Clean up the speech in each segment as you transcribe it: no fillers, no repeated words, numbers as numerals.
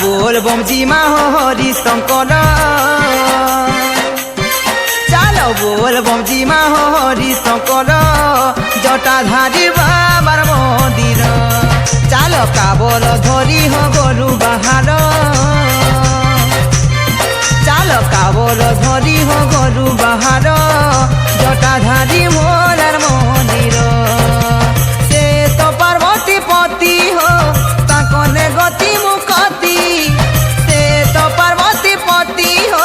बोल बम जिमा हरि शंकर चलो बोल बम जिमा हरि शंकर जटाधारी बाबार मंदिर चलो काबर धरी हो गरु बाहार चलो काबर धरी हो गरु बाहार जटाधारी भोलार मंदिर से तो पार्वती पति हो ताकने गति मुकति से तो पार्वती पति हो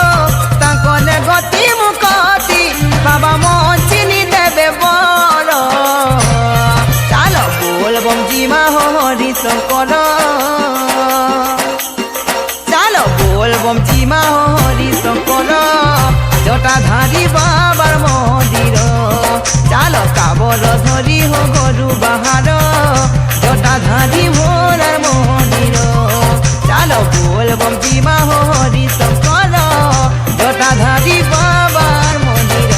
ताकने गति मुकति बाबा मोचिनी देवे बोल चलो बोल बम जिमा हरि शंकर चलो बोल बम जिमा हरि शंकर जटाधारी बाबार मंदिर चलो काबर धरी हो गरु बाहार जटाधारी भोलार मंदिर चलो बोल बम जिमा हरि शंकर जटाधारी बाबार मंदिर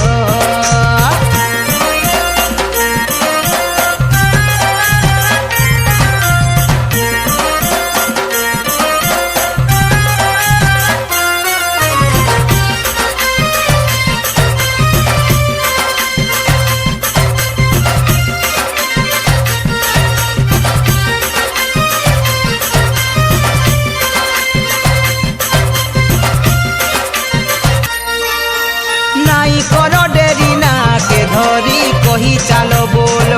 नाई करो डेरी ना के धरी कही चलो बोल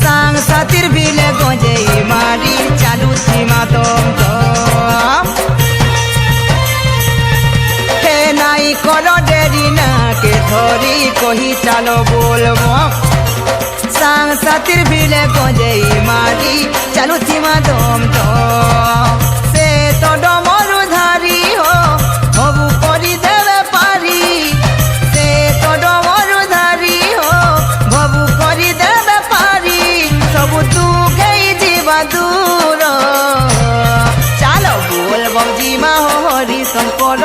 सांग सातिर बिले गजे मारी चालू सीमा दम हे नाई करो डेरी ना के धरी कही चलो बोल सांग सातिर बिले गजे मारी चालू सीमा दम से तो डमरू धारी हो हबु करी देवे पारी से तो डमरू धारी हो भबु करी देवे पारी सबु तू गई जीवा दूर चलो बोल बम जिमा हरि शंकर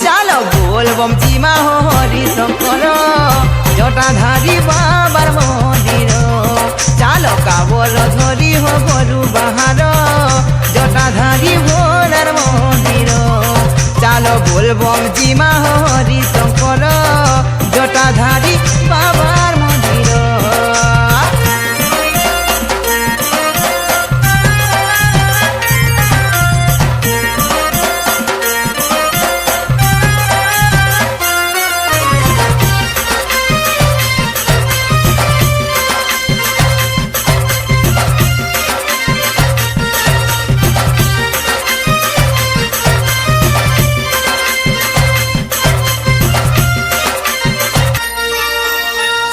चलो बोल बम जिमा हरि शंकर जटाधारी बाबार मंदिर चलो काबर धरी हो गरु बाहार जटाधारी भोलार मंदिर चलो बोल बम जिमा हरि शंकर जटाधारी बाबार मंदिर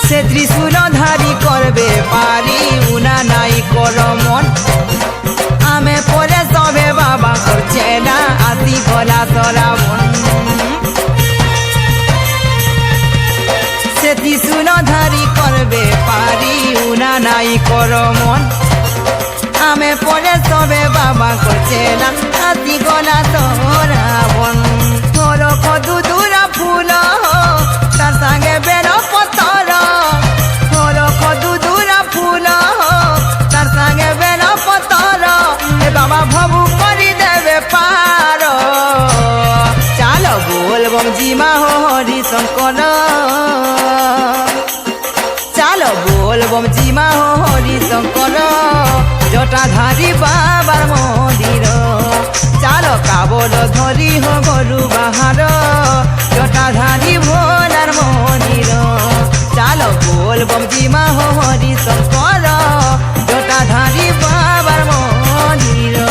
से त्रिशूल धारी करबे पारी उना नाई कर मन आमे परे सबे बाबा करछे ना आती गला सराबन से त्रिशूल धारी करबे पारी उना नाई कर मन आमे परे सबे बाबा करछे ना आती गला सराबन तोर कदू दूरा फूल हो तार संगे बेर पतर तोर कदू दूरा फूल हो तार संगे बेर पतर ए बाबा भबु करी देवे पार चलो बोल बम जिमा हरि शंकर चलो बोल बम जिमा हरि शंकर जटाधारी बाबार मंदिर चलो काबर धरी हो गरु बाहार जटाधारी भोलार मंदिर चलो बोल बम जिमा हरि शंकर जटाधारी बाबार मंदिर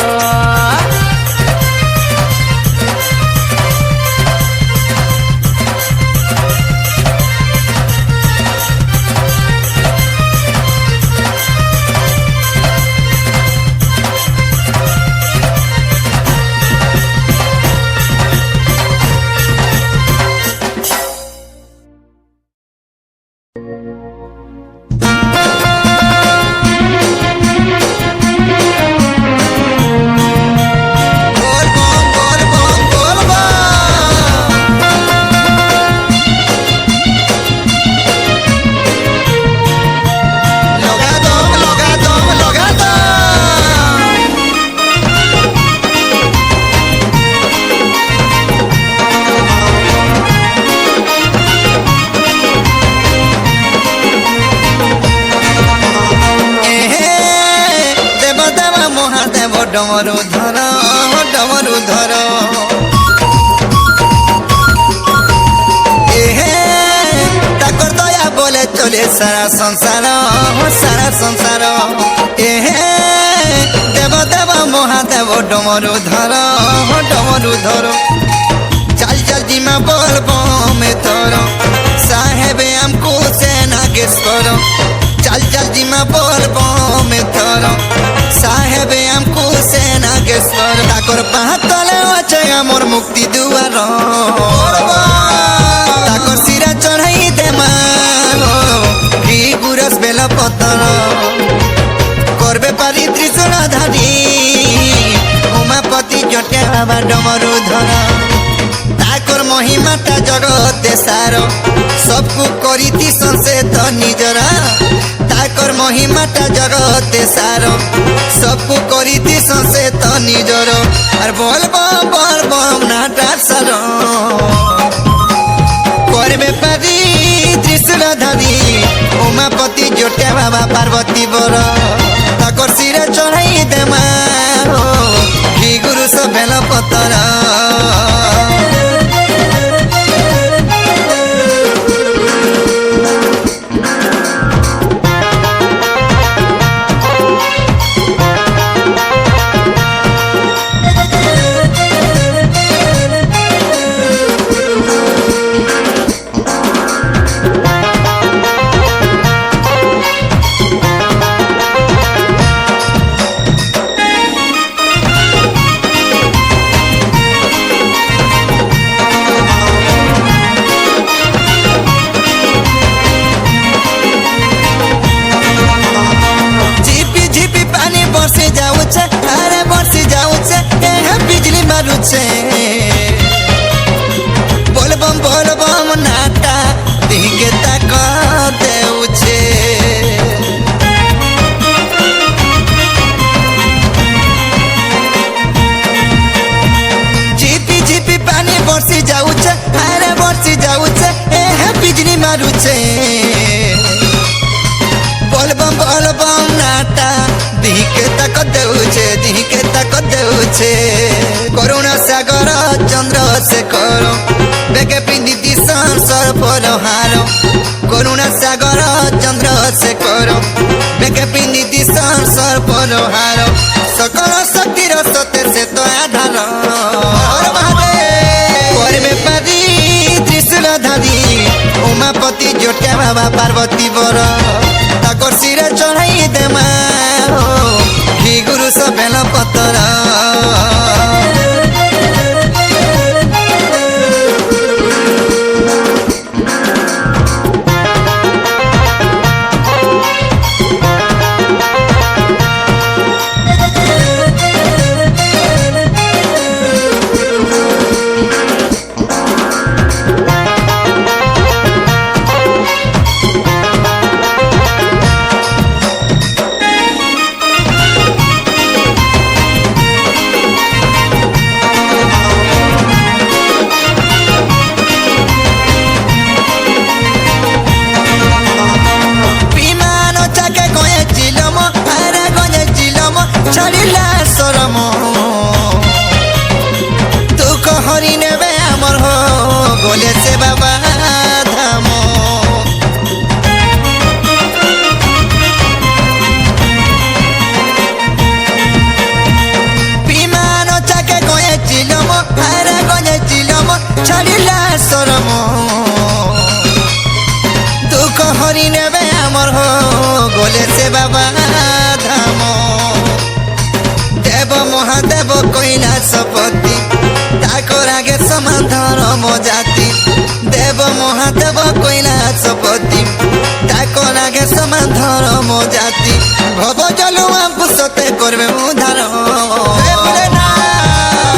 डमरू धर डमरू धर ताकर दया बोले चले सारा संसार देव देव महादेव डमरू धर चल चल जिमा बोल में तोर साहेब हमको से नागेश्वर चल चल जिमा बोल में तोर साहेब हमको से नागेश्वर ताकर पातले আছে আমার মুক্তি দুয়ার ताकर सिरा चढ़ाई दे की गुरस बेल पतर करबे पारी त्रिशूलधारी उमापति जटे बाबा डमरू धर ताकर महिमाटा जगत सार सबको करी संसेत निजरा ताकर महिमाटा जगत सार सबको करी संसेत निजर और बोल बम नाटा सर करबे पारी त्रिशूलधारी उमापति जटे बाबा पार्वती बर ताकर सिरे चढ़ाई दे की गुरु सब बेल पतर बोल बम नाटा दिखे तक देउछे झिपी झिपी पानी बरसी जाउछे अरे बरसी जाउछे बिजली मारुछे बोल बम नाटा दिखे तक देउछे करुणा सागर चंद्र शेखर बेके पिंदी संसार पलहार करुणा सागर चंद्र शेखर बेके पिंदी संसार पलहार सकल शक्तिर सत्य से तो आधार करबे पारी त्रिशूलधारी उमापति जटे बाबा पार्वती बर ताकर सिरे चढ़ाई दे की गुरु सब बेल पतर छाड़िला शरम दुख हरि नेबे आमर हो गोले से बाबा धाम विमान चाके गए चिलम हारे गए चिलम छाड़िला शरम दुख हरि नेबे आमर हो गोले से बाबा धाम देव महादेव कैलाशपति ताकर आगे समाधान जाति देव महादेव कैलाशपति ताकर आगे समाधान जाति भव जलु हमको सत्य करबे उद्धार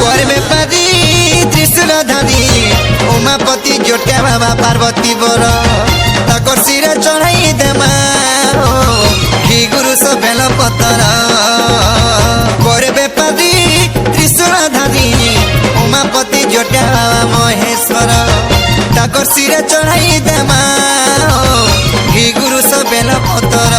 करबे पारी त्रिशूलधारी उमापति जटे बाबा पार्वती बर ताकर सिरे चढ़ाई दे की गुरु सब बेल पतर करबे पारी त्रिशूलधारी उमापति जटे बाबा महेश्वर ताकर सिरे चढ़ाई दे की गुरु सब बेल पतर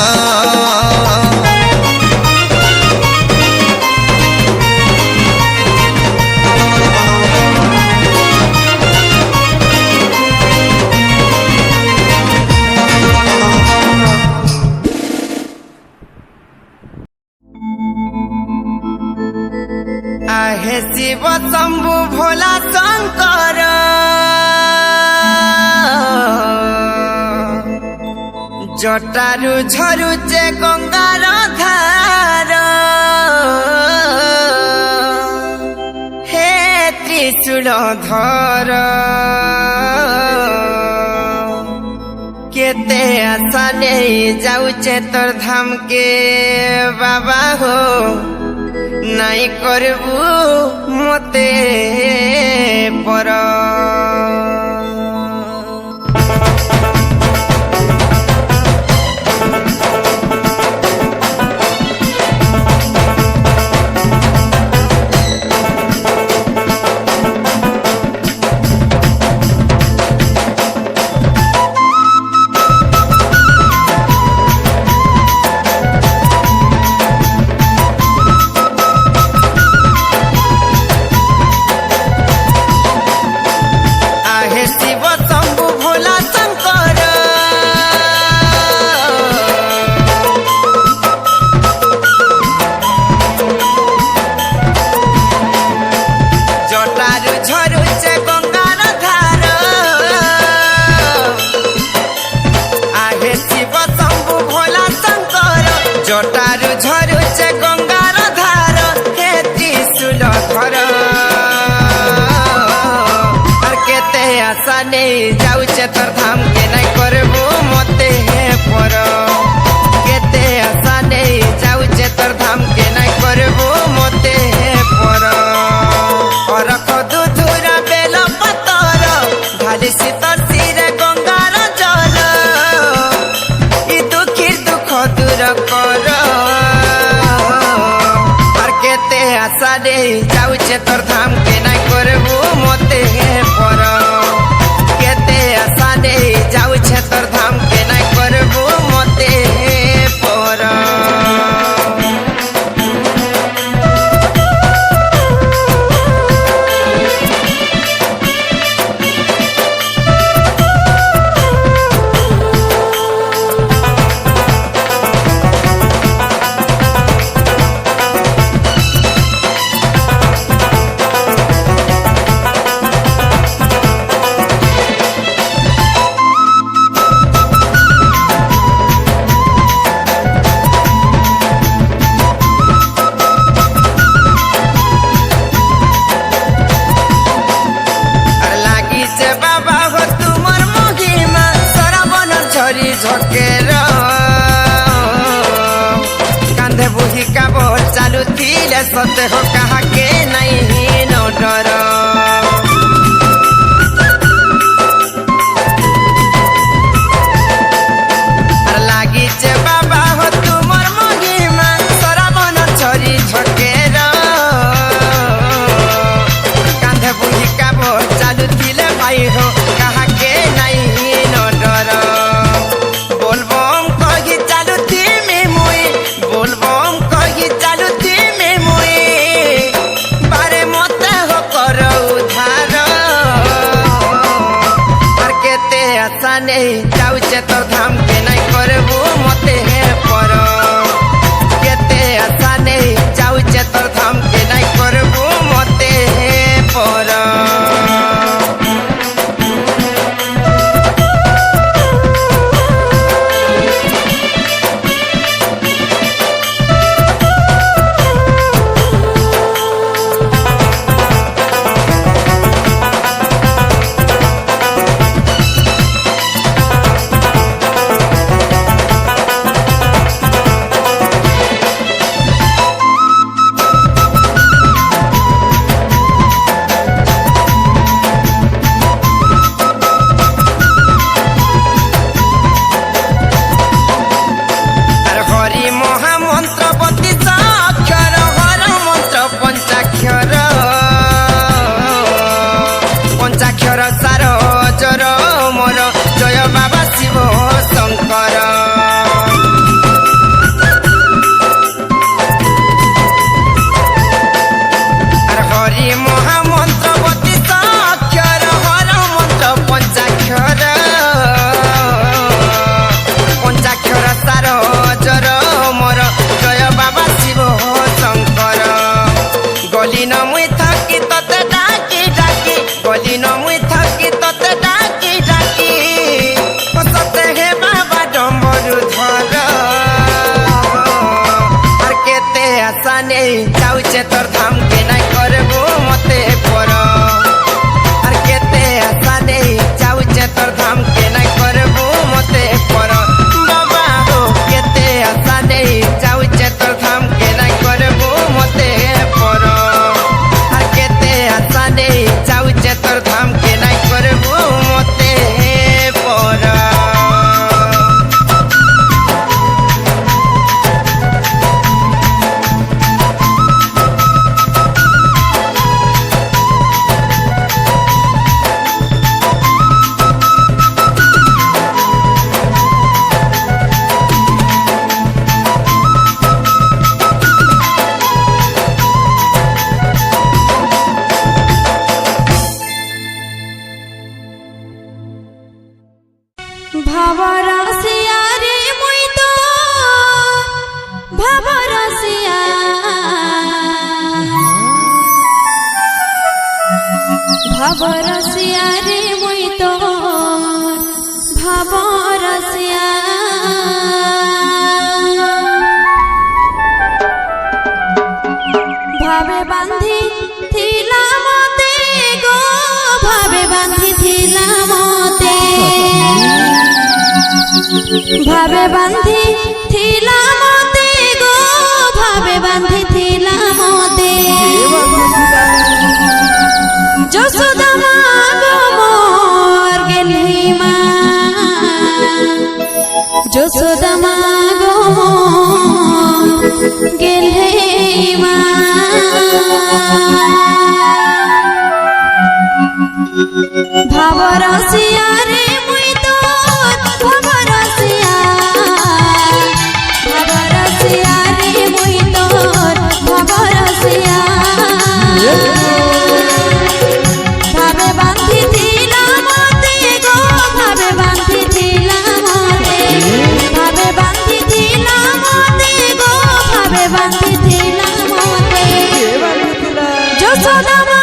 आहे शिव शंभु भोला शंकर जटारू झरुचे गंगार धार हे त्रिशूल धर केते आशा नहीं जाऊचे तोर धाम के बाबा हो नाई करबू मते पर जटारू झरुचे गंगार धार हे त्रिशूल धर और केते आशा नहीं जाऊचे तोर धाम के नहीं करबू मते हे पर केते आशा नहीं जाऊचे तोर धाम के नहीं करबू मते हे पर और दूधुरा बेल पतर ढाली शीतल सिरे गंगार जल ई दुखी दुख दूर कर आशा नहीं जाऊचे तोर धाम के नहीं करबू मते हे पर केते आशा नहीं जाऊचे तोर धाम के नहीं करबू मते हे पर झकेर कांधे बुही का बोल चालू थीले सते हो कहा के नहीं न डर लागी जे बाबा हो तुमर महिमा सराबन झरी झकेर कांधे बुही का बोल चालू थीले भाई हो कहा के नहीं न डर মুই থাকি তোতে ডাকি ডাকি গলি ন মুই থাকি তোতে ডাকি ডাকি সতে হে বাবা ডম্বরু ধর আর কেতে আশা নেই যাউছে তোর ধাম কে নাই করবো মতে পর আর কেতে আশা নেই যাউছে তোর ধাম কে নাই করবো মতে পর বাবা হো কেতে আশা নেই যাউছে তোর ধাম কে নাই করবো মতে পর আর কেতে আশা নেই যাউছে তোর ধাম কে নাই করবো মতে পর ভাবরাসিয়া রে মুই তো ভাবরাসিয়া ভাবরাসিয়া রে মুই তো ভাবরাসিয়া ভাবে বান্ধি থিলা মতে গো ভাবে বান্ধি থিলা মতে ভাবে বান্ধি থিলা মতে গো ভাবে বান্ধি থিলা মতে যশোদা মা গো মোর গেলি মা যশোদা মা গো মোর গেলি মা ভাবরাসিয়া রে মুই তোর ভাবরাসিয়া ভাবরাসিয়া রে মুই তোর ভাবরাসিয়া ভাবে বান্ধি থিলা মতে গো ভাবে বান্ধি থিলা মতে ভাবে বান্ধি থিলা মতে গো ভাবে বান্ধি থিলা মতে যশোদা মা